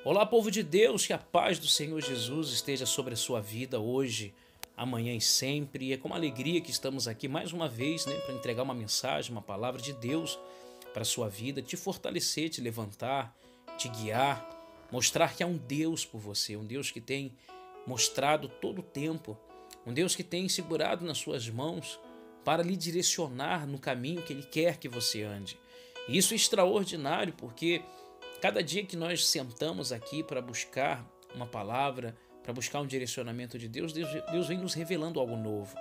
Olá, povo de Deus, que a paz do Senhor Jesus esteja sobre a sua vida hoje, amanhã e sempre. E é com uma alegria que estamos aqui mais uma vez, para entregar uma mensagem, uma palavra de Deus para a sua vida, te fortalecer, te levantar, te guiar, mostrar que há um Deus por você, um Deus que tem mostrado todo o tempo, um Deus que tem segurado nas suas mãos para lhe direcionar no caminho que Ele quer que você ande. E isso é extraordinário, porque cada dia que nós sentamos aqui para buscar uma palavra, para buscar um direcionamento de Deus, Deus vem nos revelando algo novo.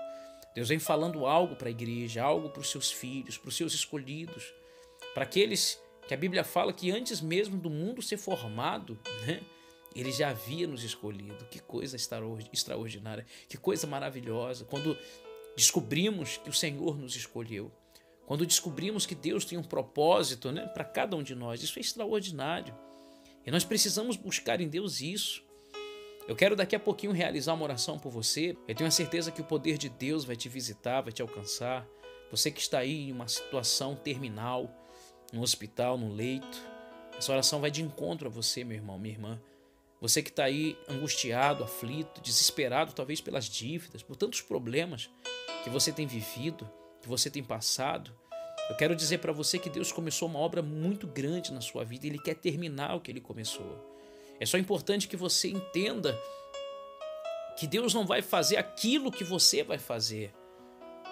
Deus vem falando algo para a igreja, algo para os seus filhos, para os seus escolhidos, para aqueles que a Bíblia fala que antes mesmo do mundo ser formado, Ele já havia nos escolhido. Que coisa extraordinária, que coisa maravilhosa, quando descobrimos que o Senhor nos escolheu. Quando descobrimos que Deus tem um propósito para cada um de nós, isso é extraordinário. E nós precisamos buscar em Deus isso. Eu quero daqui a pouquinho realizar uma oração por você. Eu tenho a certeza que o poder de Deus vai te visitar, vai te alcançar. Você que está aí em uma situação terminal, no hospital, no leito, essa oração vai de encontro a você, meu irmão, minha irmã. Você que está aí angustiado, aflito, desesperado, talvez pelas dívidas, por tantos problemas que você tem vivido, que você tem passado, eu quero dizer para você que Deus começou uma obra muito grande na sua vida e Ele quer terminar o que Ele começou. É só importante que você entenda que Deus não vai fazer aquilo que você vai fazer.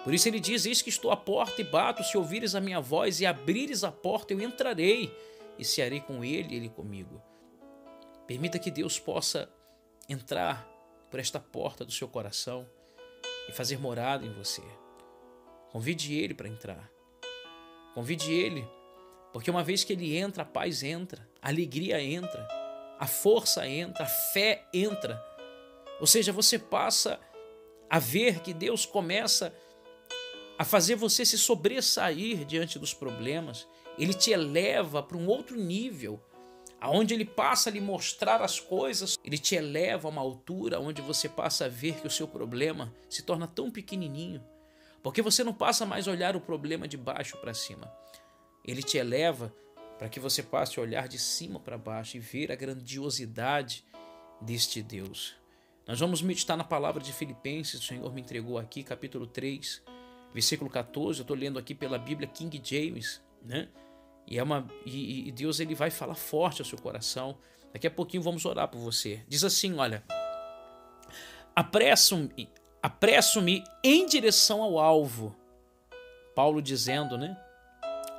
Por isso Ele diz: eis que estou à porta e bato, se ouvires a minha voz e abrires a porta, eu entrarei e cearei com Ele e Ele comigo. Permita que Deus possa entrar por esta porta do seu coração e fazer morada em você. Convide Ele para entrar. Convide Ele, porque uma vez que Ele entra, a paz entra, a alegria entra, a força entra, a fé entra. Ou seja, você passa a ver que Deus começa a fazer você se sobressair diante dos problemas. Ele te eleva para um outro nível, aonde Ele passa a lhe mostrar as coisas. Ele te eleva a uma altura onde você passa a ver que o seu problema se torna tão pequenininho, porque você não passa mais a olhar o problema de baixo para cima. Ele te eleva para que você passe a olhar de cima para baixo e ver a grandiosidade deste Deus. Nós vamos meditar na palavra de Filipenses, o Senhor me entregou aqui, capítulo 3, versículo 14. Eu estou lendo aqui pela Bíblia King James, E Deus ele vai falar forte ao seu coração. Daqui a pouquinho vamos orar por você. Diz assim, olha: apresso-me em direção ao alvo. Paulo dizendo,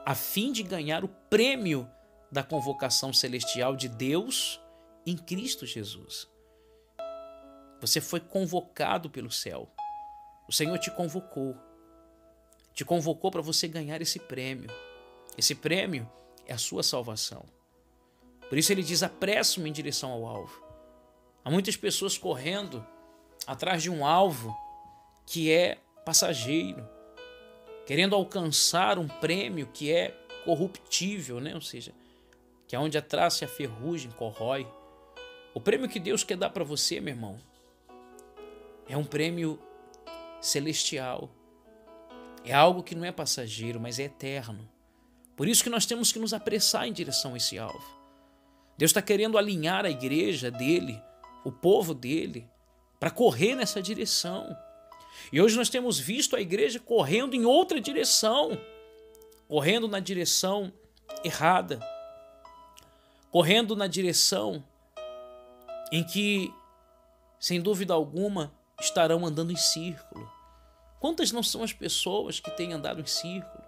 a fim de ganhar o prêmio da convocação celestial de Deus em Cristo Jesus. Você foi convocado pelo céu. O Senhor te convocou. Te convocou para você ganhar esse prêmio. Esse prêmio é a sua salvação. Por isso ele diz: apresso-me em direção ao alvo. Há muitas pessoas correndo atrás de um alvo que é passageiro, querendo alcançar um prêmio que é corruptível, ou seja, que é onde a traça e a ferrugem corrói. O prêmio que Deus quer dar para você, meu irmão, é um prêmio celestial. É algo que não é passageiro, mas é eterno. Por isso que nós temos que nos apressar em direção a esse alvo. Deus está querendo alinhar a igreja dele, o povo dele, para correr nessa direção. E hoje nós temos visto a igreja correndo em outra direção, correndo na direção errada, correndo na direção em que, sem dúvida alguma, estarão andando em círculo. Quantas não são as pessoas que têm andado em círculo?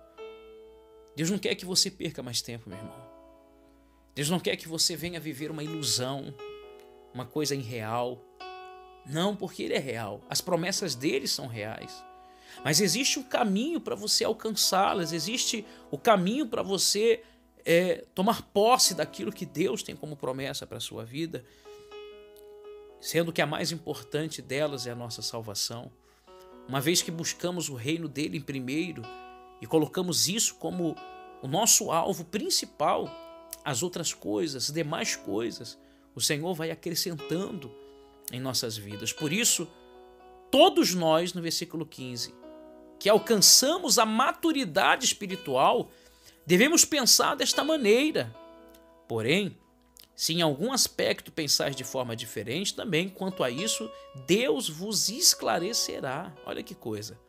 Deus não quer que você perca mais tempo, meu irmão. Deus não quer que você venha viver uma ilusão, uma coisa irreal. Não, porque Ele é real. As promessas dele são reais. Mas existe um caminho para você alcançá-las. Existe o caminho para você tomar posse daquilo que Deus tem como promessa para a sua vida, sendo que a mais importante delas é a nossa salvação. Uma vez que buscamos o reino dele em primeiro e colocamos isso como o nosso alvo principal, as outras coisas, as demais coisas, o Senhor vai acrescentando em nossas vidas. Por isso, todos nós, no versículo 15, que alcançamos a maturidade espiritual, devemos pensar desta maneira: Porém, Se em algum aspecto pensais de forma diferente, também quanto a isso, Deus vos esclarecerá. Olha que coisa.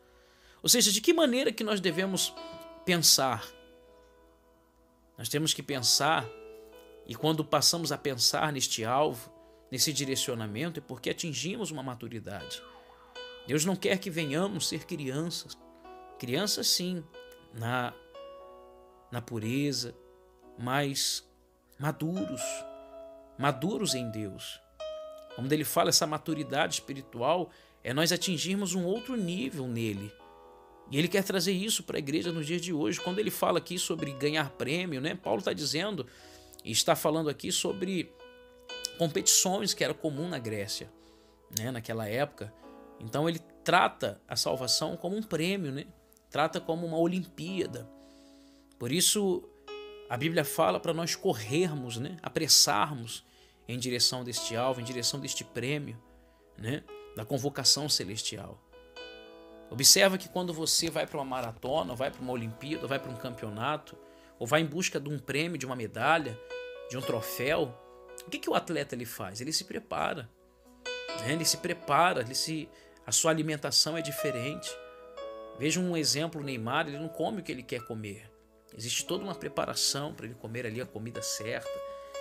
Ou seja, de que maneira que nós devemos pensar? Nós temos que pensar, e quando passamos a pensar neste alvo, nesse direcionamento, é porque atingimos uma maturidade. Deus não quer que venhamos ser crianças. Crianças sim, na pureza, mas maduros em Deus. Quando ele fala essa maturidade espiritual, é nós atingirmos um outro nível nele. E ele quer trazer isso para a igreja nos dias de hoje. Quando ele fala aqui sobre ganhar prêmio, né? Paulo está dizendo e está falando aqui sobre competições que era comum na Grécia, né? Naquela época. Então ele trata a salvação como um prêmio, né? Trata como uma Olimpíada. Por isso a Bíblia fala para nós corrermos, né? Apressarmos em direção deste alvo, em direção deste prêmio, né? Da convocação celestial. Observa que quando você vai para uma maratona, ou vai para uma Olimpíada, ou vai para um campeonato, ou vai em busca de um prêmio, de uma medalha, de um troféu, o que o atleta ele faz? Ele se prepara, né? Ele se prepara, a sua alimentação é diferente. Veja um exemplo, o Neymar, ele não come o que ele quer comer. Existe toda uma preparação para ele comer ali a comida certa.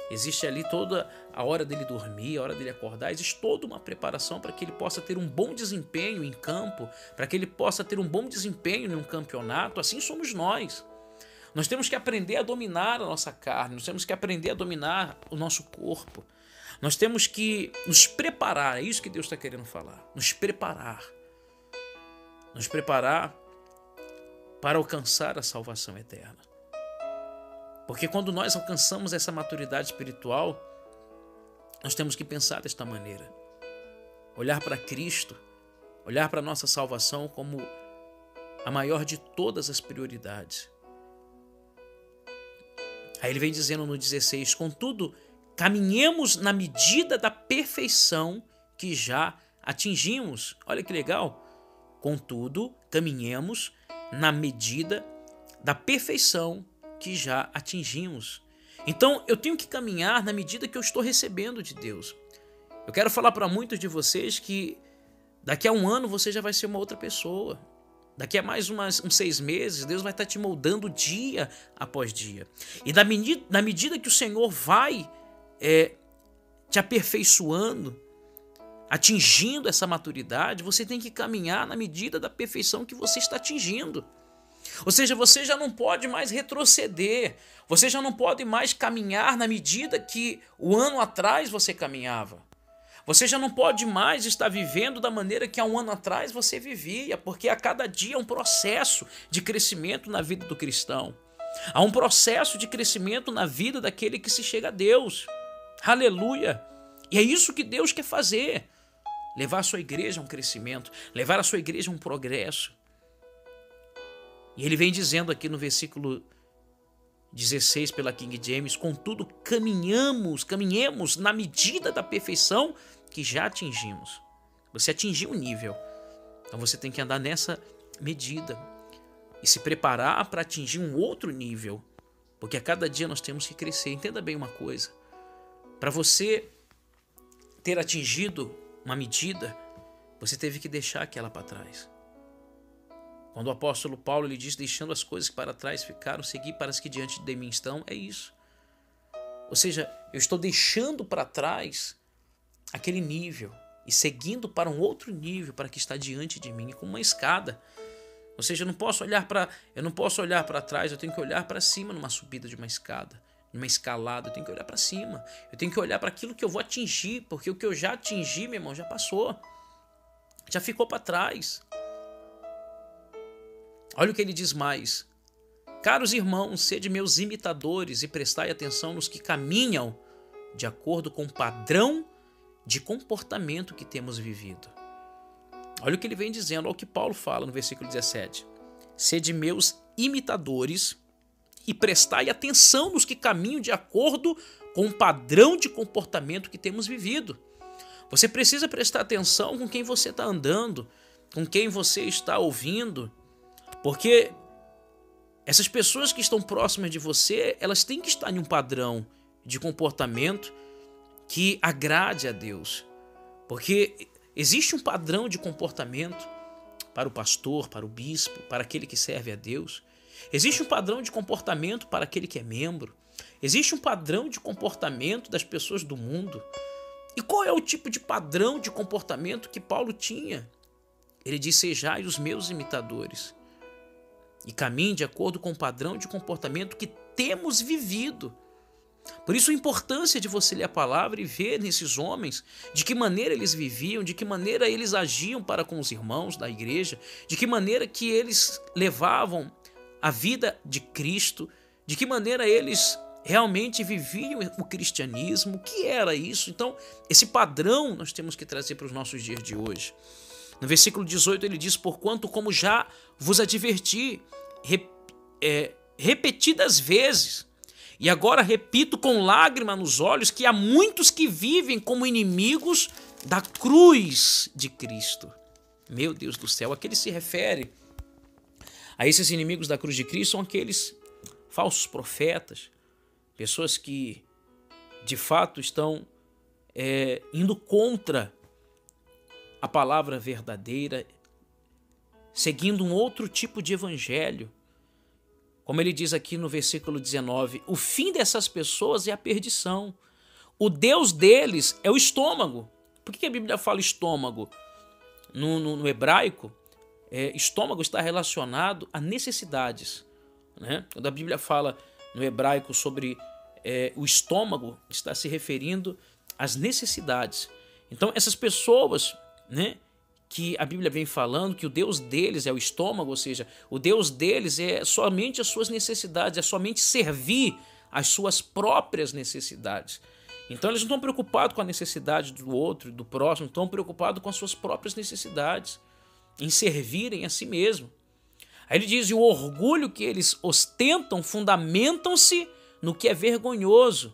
Existe ali toda a hora dele dormir, a hora dele acordar. Existe toda uma preparação para que ele possa ter um bom desempenho em campo, para que ele possa ter um bom desempenho em um campeonato. Assim somos nós. Nós temos que aprender a dominar a nossa carne, nós temos que aprender a dominar o nosso corpo. Nós temos que nos preparar, é isso que Deus está querendo falar. Nos preparar para alcançar a salvação eterna. Porque quando nós alcançamos essa maturidade espiritual, nós temos que pensar desta maneira. Olhar para Cristo, olhar para a nossa salvação como a maior de todas as prioridades. Aí ele vem dizendo no 16, contudo, caminhemos na medida da perfeição que já atingimos. Olha que legal. Contudo, caminhemos na medida da perfeição que já atingimos. Então, eu tenho que caminhar na medida que eu estou recebendo de Deus. Eu quero falar para muitos de vocês que daqui a um ano você já vai ser uma outra pessoa. Daqui a mais uns 6 meses, Deus vai estar te moldando dia após dia. E na medida que o Senhor vai te aperfeiçoando, atingindo essa maturidade, você tem que caminhar na medida da perfeição que você está atingindo. Ou seja, você já não pode mais retroceder, você já não pode mais caminhar na medida que o ano atrás você caminhava. Você já não pode mais estar vivendo da maneira que há um ano atrás você vivia, porque a cada dia é um processo de crescimento na vida do cristão. Há um processo de crescimento na vida daquele que se chega a Deus. Aleluia! E é isso que Deus quer fazer. Levar a sua igreja a um crescimento, levar a sua igreja a um progresso. E ele vem dizendo aqui no versículo 16 pela King James, contudo caminhemos na medida da perfeição que já atingimos. Você atingiu um nível, então você tem que andar nessa medida e se preparar para atingir um outro nível, porque a cada dia nós temos que crescer. Entenda bem uma coisa, para você ter atingido uma medida, você teve que deixar aquela para trás. Quando o apóstolo Paulo ele diz, deixando as coisas que para trás ficaram, seguir para as que diante de mim estão, é isso. Ou seja, eu estou deixando para trás aquele nível e seguindo para um outro nível, para que está diante de mim, como uma escada. Ou seja, eu não posso olhar para trás, eu tenho que olhar para cima numa subida de uma escada, numa escalada, eu tenho que olhar para cima. Eu tenho que olhar para aquilo que eu vou atingir, porque o que eu já atingi, meu irmão, já passou. Já ficou para trás. Olha o que ele diz mais. Caros irmãos, sede meus imitadores e prestai atenção nos que caminham de acordo com o padrão de comportamento que temos vivido. Olha o que ele vem dizendo, olha o que Paulo fala no versículo 17. Sede meus imitadores e prestai atenção nos que caminham de acordo com o padrão de comportamento que temos vivido. Você precisa prestar atenção com quem você está andando, com quem você está ouvindo, porque essas pessoas que estão próximas de você, elas têm que estar em um padrão de comportamento que agrade a Deus. Porque existe um padrão de comportamento para o pastor, para o bispo, para aquele que serve a Deus. Existe um padrão de comportamento para aquele que é membro. Existe um padrão de comportamento das pessoas do mundo. E qual é o tipo de padrão de comportamento que Paulo tinha? Ele diz: sejai os meus imitadores e caminhem de acordo com o padrão de comportamento que temos vivido. Por isso a importância de você ler a palavra e ver nesses homens de que maneira eles viviam, de que maneira eles agiam para com os irmãos da igreja, de que maneira que eles levavam a vida de Cristo, de que maneira eles realmente viviam o cristianismo, o que era isso. Então, esse padrão nós temos que trazer para os nossos dias de hoje. No versículo 18 ele diz: porquanto, como já vos adverti repetidas vezes, e agora repito com lágrima nos olhos, que há muitos que vivem como inimigos da cruz de Cristo. Meu Deus do céu, a que ele se refere? A esses inimigos da cruz de Cristo são aqueles falsos profetas, pessoas que de fato estão indo contra a palavra verdadeira, seguindo um outro tipo de evangelho. Como ele diz aqui no versículo 19, o fim dessas pessoas é a perdição. O Deus deles é o estômago. Por que a Bíblia fala estômago? No hebraico, estômago está relacionado a necessidades, né? Quando a Bíblia fala no hebraico sobre o estômago, está se referindo às necessidades. Então essas pessoas, né, que a Bíblia vem falando que o Deus deles é o estômago, ou seja, o Deus deles é somente as suas necessidades, é somente servir as suas próprias necessidades. Então eles não estão preocupados com a necessidade do outro, do próximo, estão preocupados com as suas próprias necessidades, em servirem a si mesmo. Aí ele diz: e o orgulho que eles ostentam fundamentam-se no que é vergonhoso.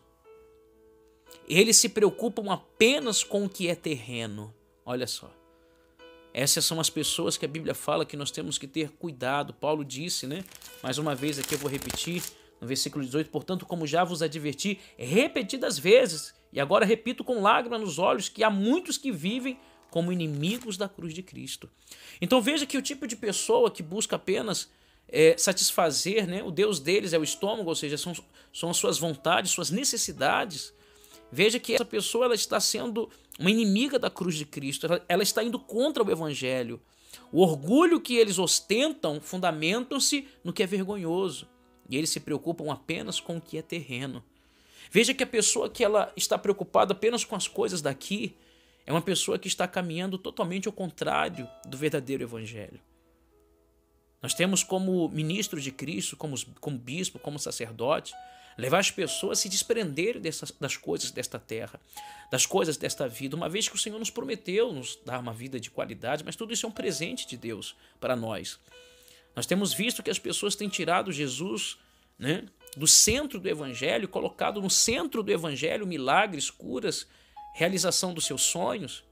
Eles se preocupam apenas com o que é terreno. Olha só. Essas são as pessoas que a Bíblia fala que nós temos que ter cuidado. Paulo disse, né? Mais uma vez aqui eu vou repetir, no versículo 18, portanto, como já vos adverti repetidas vezes, e agora repito com lágrimas nos olhos, que há muitos que vivem como inimigos da cruz de Cristo. Então veja que o tipo de pessoa que busca apenas satisfazer, né? O Deus deles é o estômago, ou seja, são as suas vontades, suas necessidades. Veja que essa pessoa ela está sendo uma inimiga da cruz de Cristo, ela está indo contra o evangelho. O orgulho que eles ostentam fundamentam-se no que é vergonhoso, e eles se preocupam apenas com o que é terreno. Veja que a pessoa que ela está preocupada apenas com as coisas daqui é uma pessoa que está caminhando totalmente ao contrário do verdadeiro evangelho. Nós temos como ministro de Cristo, como bispo, como sacerdote, levar as pessoas a se desprenderem das coisas desta terra, das coisas desta vida, uma vez que o Senhor nos prometeu nos dar uma vida de qualidade, mas tudo isso é um presente de Deus para nós. Nós temos visto que as pessoas têm tirado Jesus, né, do centro do evangelho, colocado no centro do evangelho milagres, curas, realização dos seus sonhos.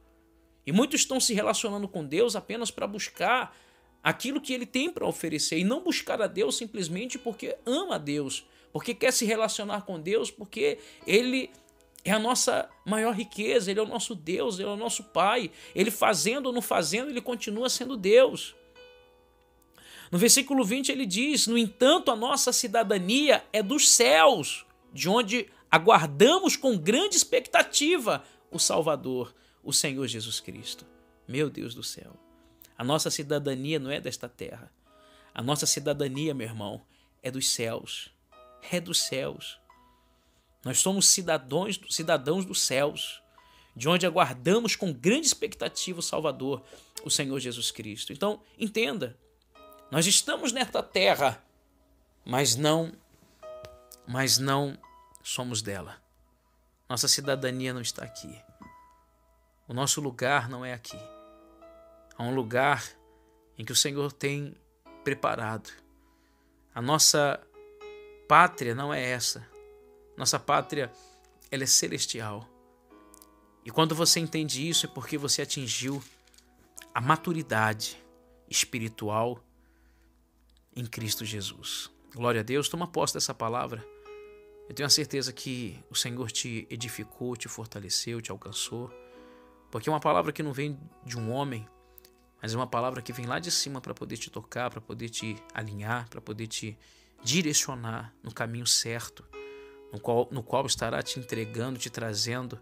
E muitos estão se relacionando com Deus apenas para buscar aquilo que Ele tem para oferecer e não buscar a Deus simplesmente porque ama a Deus, porque quer se relacionar com Deus, porque Ele é a nossa maior riqueza, Ele é o nosso Deus, Ele é o nosso Pai. Ele fazendo ou não fazendo, Ele continua sendo Deus. No versículo 20 ele diz: no entanto, a nossa cidadania é dos céus, de onde aguardamos com grande expectativa o Salvador, o Senhor Jesus Cristo. Meu Deus do céu. A nossa cidadania não é desta terra. A nossa cidadania, meu irmão, é dos céus. É dos céus. Nós somos cidadãos dos céus, de onde aguardamos com grande expectativa o Salvador, o Senhor Jesus Cristo. Então, entenda, nós estamos nesta terra, mas não somos dela. Nossa cidadania não está aqui. O nosso lugar não é aqui. Há um lugar em que o Senhor tem preparado. A nossa pátria não é essa. Nossa pátria, ela é celestial. E quando você entende isso, é porque você atingiu a maturidade espiritual em Cristo Jesus. Glória a Deus. Toma posse dessa palavra. Eu tenho a certeza que o Senhor te edificou, te fortaleceu, te alcançou, porque é uma palavra que não vem de um homem, mas é uma palavra que vem lá de cima para poder te tocar, para poder te alinhar, para poder te direcionar no caminho certo, no qual estará te entregando, te trazendo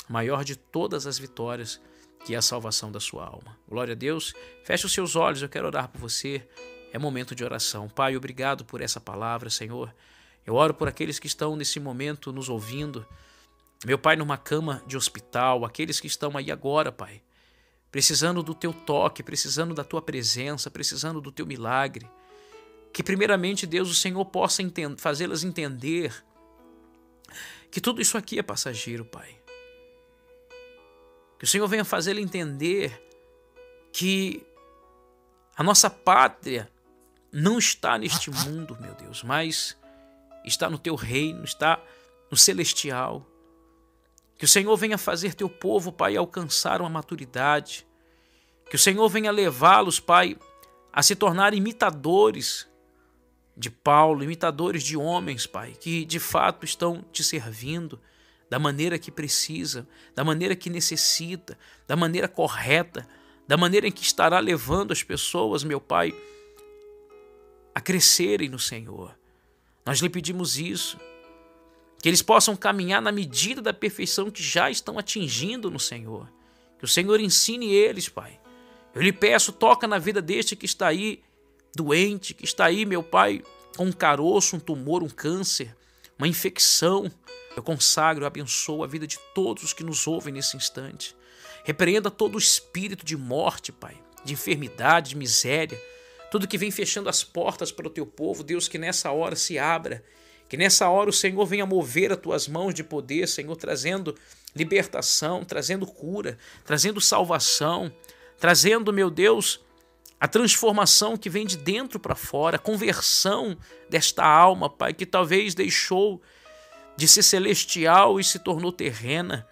a maior de todas as vitórias, que é a salvação da sua alma. Glória a Deus. Feche os seus olhos, eu quero orar por você. É momento de oração. Pai, obrigado por essa palavra, Senhor. Eu oro por aqueles que estão nesse momento nos ouvindo. Meu Pai, numa cama de hospital, aqueles que estão aí agora, Pai, precisando do teu toque, precisando da tua presença, precisando do teu milagre. Que primeiramente, Deus, o Senhor possa fazê-las entender que tudo isso aqui é passageiro, Pai. Que o Senhor venha fazê-la entender que a nossa pátria não está neste mundo, meu Deus, mas está no teu reino, está no celestial. Que o Senhor venha fazer teu povo, Pai, alcançar uma maturidade. Que o Senhor venha levá-los, Pai, a se tornar imitadores de Paulo, imitadores de homens, Pai, que de fato estão te servindo da maneira que precisa, da maneira que necessita, da maneira correta, da maneira em que estará levando as pessoas, meu Pai, a crescerem no Senhor. Nós lhe pedimos isso, que eles possam caminhar na medida da perfeição que já estão atingindo no Senhor. Que o Senhor ensine eles, Pai. Eu lhe peço, toca na vida deste que está aí doente, que está aí, meu Pai, com um caroço, um tumor, um câncer, uma infecção. Eu consagro e abençoo a vida de todos os que nos ouvem nesse instante. Repreenda todo o espírito de morte, Pai, de enfermidade, de miséria, tudo que vem fechando as portas para o teu povo. Deus, que nessa hora se abra, que nessa hora o Senhor venha mover as tuas mãos de poder, Senhor, trazendo libertação, trazendo cura, trazendo salvação, trazendo, meu Deus, a transformação que vem de dentro para fora, a conversão desta alma, Pai, que talvez deixou de ser celestial e se tornou terrena.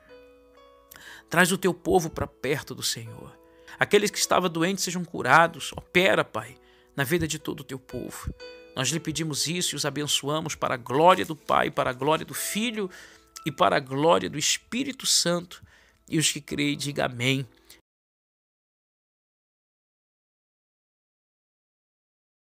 Traz o teu povo para perto do Senhor. Aqueles que estavam doentes sejam curados. Opera, Pai, na vida de todo o teu povo. Nós lhe pedimos isso e os abençoamos para a glória do Pai, para a glória do Filho e para a glória do Espírito Santo. E os que creem, digam amém